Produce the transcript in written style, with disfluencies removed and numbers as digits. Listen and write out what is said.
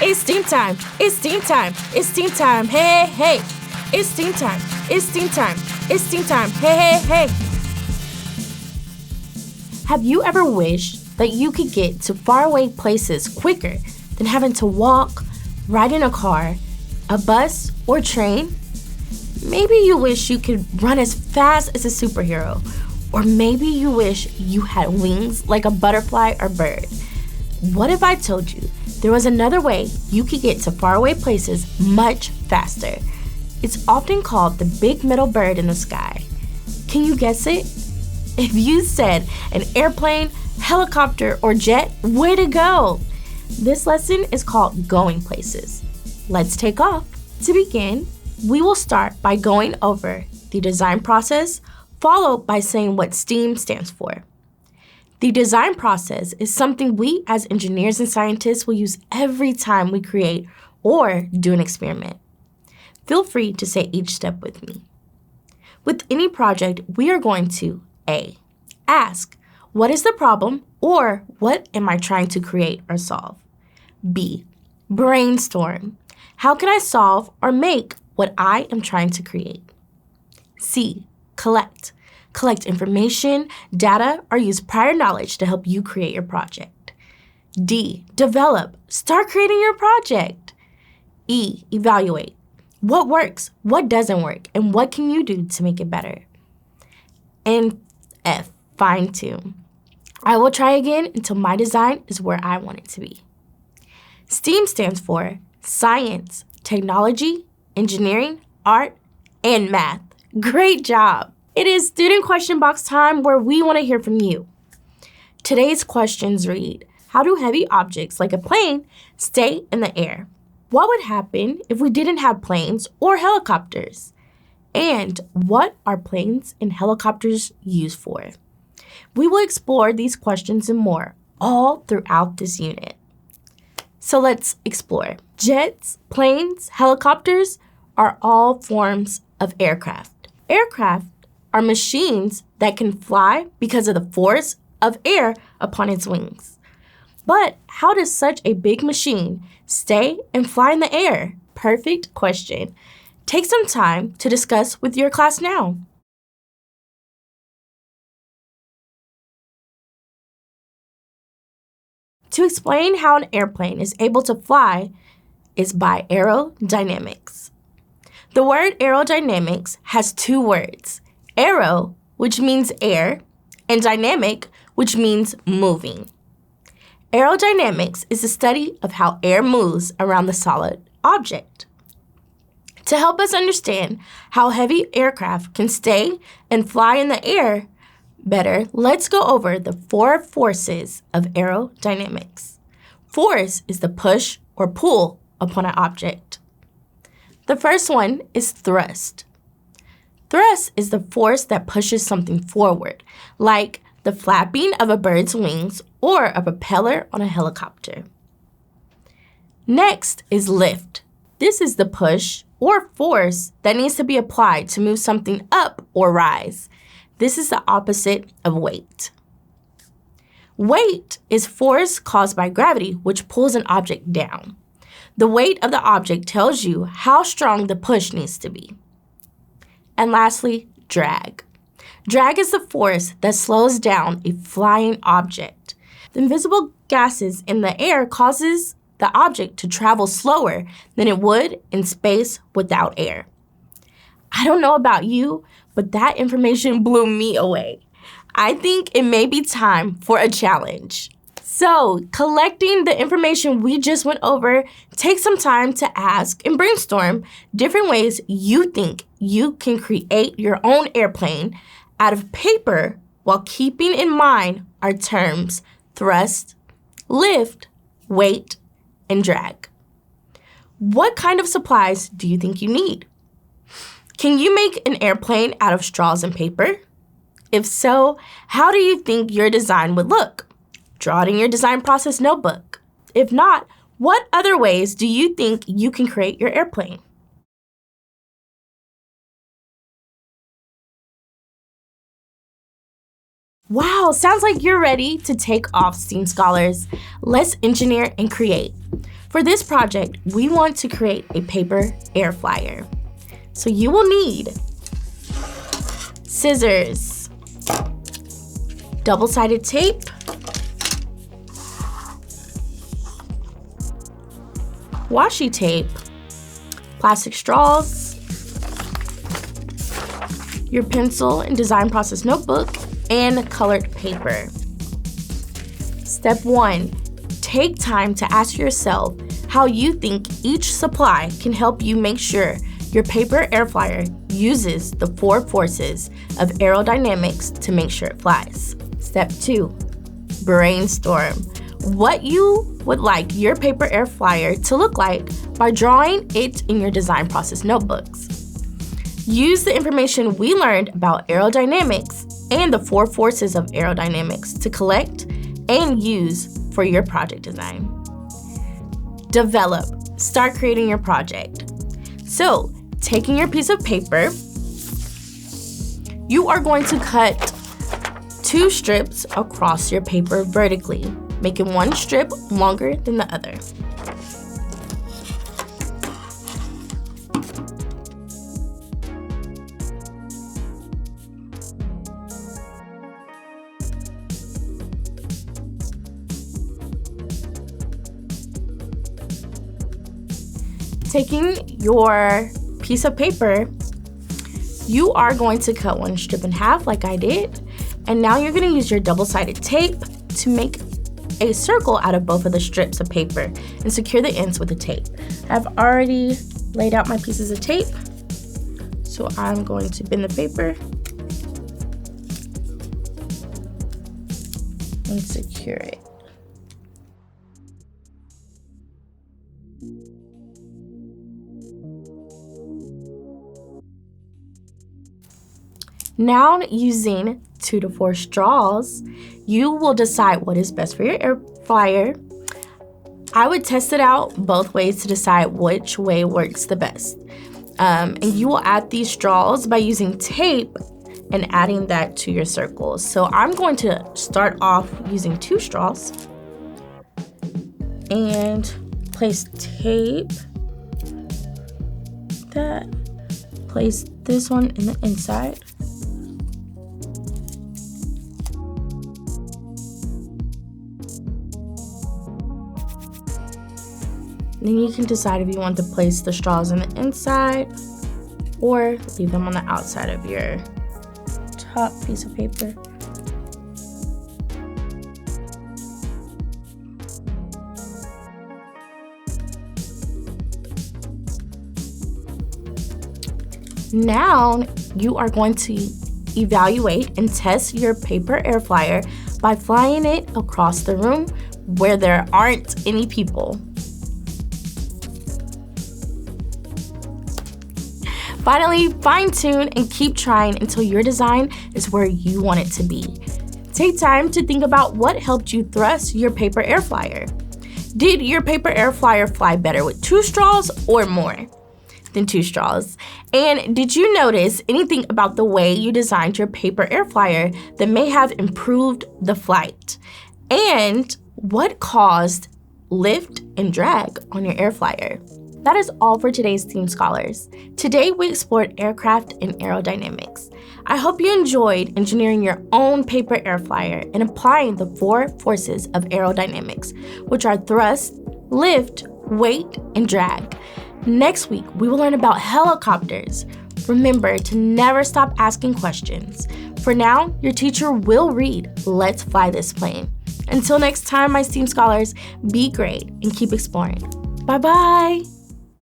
It's steam time. It's steam time. It's steam time. Hey, hey, hey. It's steam time. It's steam time. It's steam time. Hey, hey, hey. Have you ever wished that you could get to faraway places quicker than having to walk, ride in a car, a bus, or train? Maybe you wish you could run as fast as a superhero, or maybe you wish you had wings like a butterfly or bird. What if I told you there was another way you could get to faraway places much faster? It's often called the big middle bird in the sky. Can you guess it? If you said an airplane, helicopter, or jet, way to go! This lesson is called Going Places. Let's take off. To begin, we will start by going over the design process, followed by saying what STEAM stands for. The design process is something we as engineers and scientists will use every time we create or do an experiment. Feel free to say each step with me. With any project, we are going to A. Ask, what is the problem or what am I trying to create or solve? B. Brainstorm. How can I solve or make what I am trying to create? C. Collect. Collect information, data, or use prior knowledge to help you create your project. D. Develop. Start creating your project. E. Evaluate. What works, what doesn't work, and what can you do to make it better? And F. Fine-tune. I will try again until my design is where I want it to be. STEAM stands for Science, Technology, Engineering, Art, and Math. Great job! It is student question box time where we want to hear from you. Today's questions read, how do heavy objects like a plane stay in the air? What would happen if we didn't have planes or helicopters? And what are planes and helicopters used for? We will explore these questions and more all throughout this unit. So let's explore. Jets, planes, helicopters are all forms of aircraft. Aircraft are machines that can fly because of the force of air upon its wings. But how does such a big machine stay and fly in the air? Perfect question. Take some time to discuss with your class now. To explain how an airplane is able to fly is by aerodynamics. The word aerodynamics has two words. Aero, which means air, and dynamic, which means moving. Aerodynamics is the study of how air moves around the solid object. To help us understand how heavy aircraft can stay and fly in the air better, let's go over the 4 forces of aerodynamics. Force is the push or pull upon an object. The first one is thrust. Thrust is the force that pushes something forward, like the flapping of a bird's wings or a propeller on a helicopter. Next is lift. This is the push or force that needs to be applied to move something up or rise. This is the opposite of weight. Weight is force caused by gravity, which pulls an object down. The weight of the object tells you how strong the push needs to be. And lastly, drag. Drag is the force that slows down a flying object. The invisible gases in the air causes the object to travel slower than it would in space without air. I don't know about you, but that information blew me away. I think it may be time for a challenge. So, collecting the information we just went over, take some time to ask and brainstorm different ways you think you can create your own airplane out of paper while keeping in mind our terms thrust, lift, weight, and drag. What kind of supplies do you think you need? Can you make an airplane out of straws and paper? If so, how do you think your design would look? Draw it in your design process notebook. If not, what other ways do you think you can create your airplane? Wow, sounds like you're ready to take off, STEAM scholars. Let's engineer and create. For this project, we want to create a paper air flyer. So you will need scissors, double-sided tape, washi tape, plastic straws, your pencil and design process notebook, and colored paper. Step 1, take time to ask yourself how you think each supply can help you make sure your paper air flyer uses the 4 forces of aerodynamics to make sure it flies. Step 2, brainstorm what you would like your paper air flyer to look like by drawing it in your design process notebooks. Use the information we learned about aerodynamics and the 4 forces of aerodynamics to collect and use for your project design. Develop. Start creating your project. So, taking your piece of paper, you are going to cut 2 strips across your paper vertically, making one strip longer than the other. Taking your piece of paper, you are going to cut one strip in half like I did, and now you're going to use your double-sided tape to make a circle out of both of the strips of paper and secure the ends with the tape. I've already laid out my pieces of tape, so I'm going to bend the paper and secure it. Now, using 2 to 4 straws, you will decide what is best for your air flyer. I would test it out both ways to decide which way works the best. And you will add these straws by using tape and adding that to your circles. So I'm going to start off using 2 straws and place tape. Place this one in the inside. Then you can decide if you want to place the straws in the inside or leave them on the outside of your top piece of paper. Now you are going to evaluate and test your paper air flyer by flying it across the room where there aren't any people. Finally, fine-tune and keep trying until your design is where you want it to be. Take time to think about what helped you thrust your paper air flyer. Did your paper air flyer fly better with 2 straws or more than 2 straws? And did you notice anything about the way you designed your paper air flyer that may have improved the flight? And what caused lift and drag on your air flyer? That is all for today's STEAM Scholars. Today we explored aircraft and aerodynamics. I hope you enjoyed engineering your own paper air flyer and applying the 4 forces of aerodynamics, which are thrust, lift, weight, and drag. Next week, we will learn about helicopters. Remember to never stop asking questions. For now, your teacher will read Let's Fly This Plane. Until next time, my STEAM Scholars, be great and keep exploring. Bye-bye.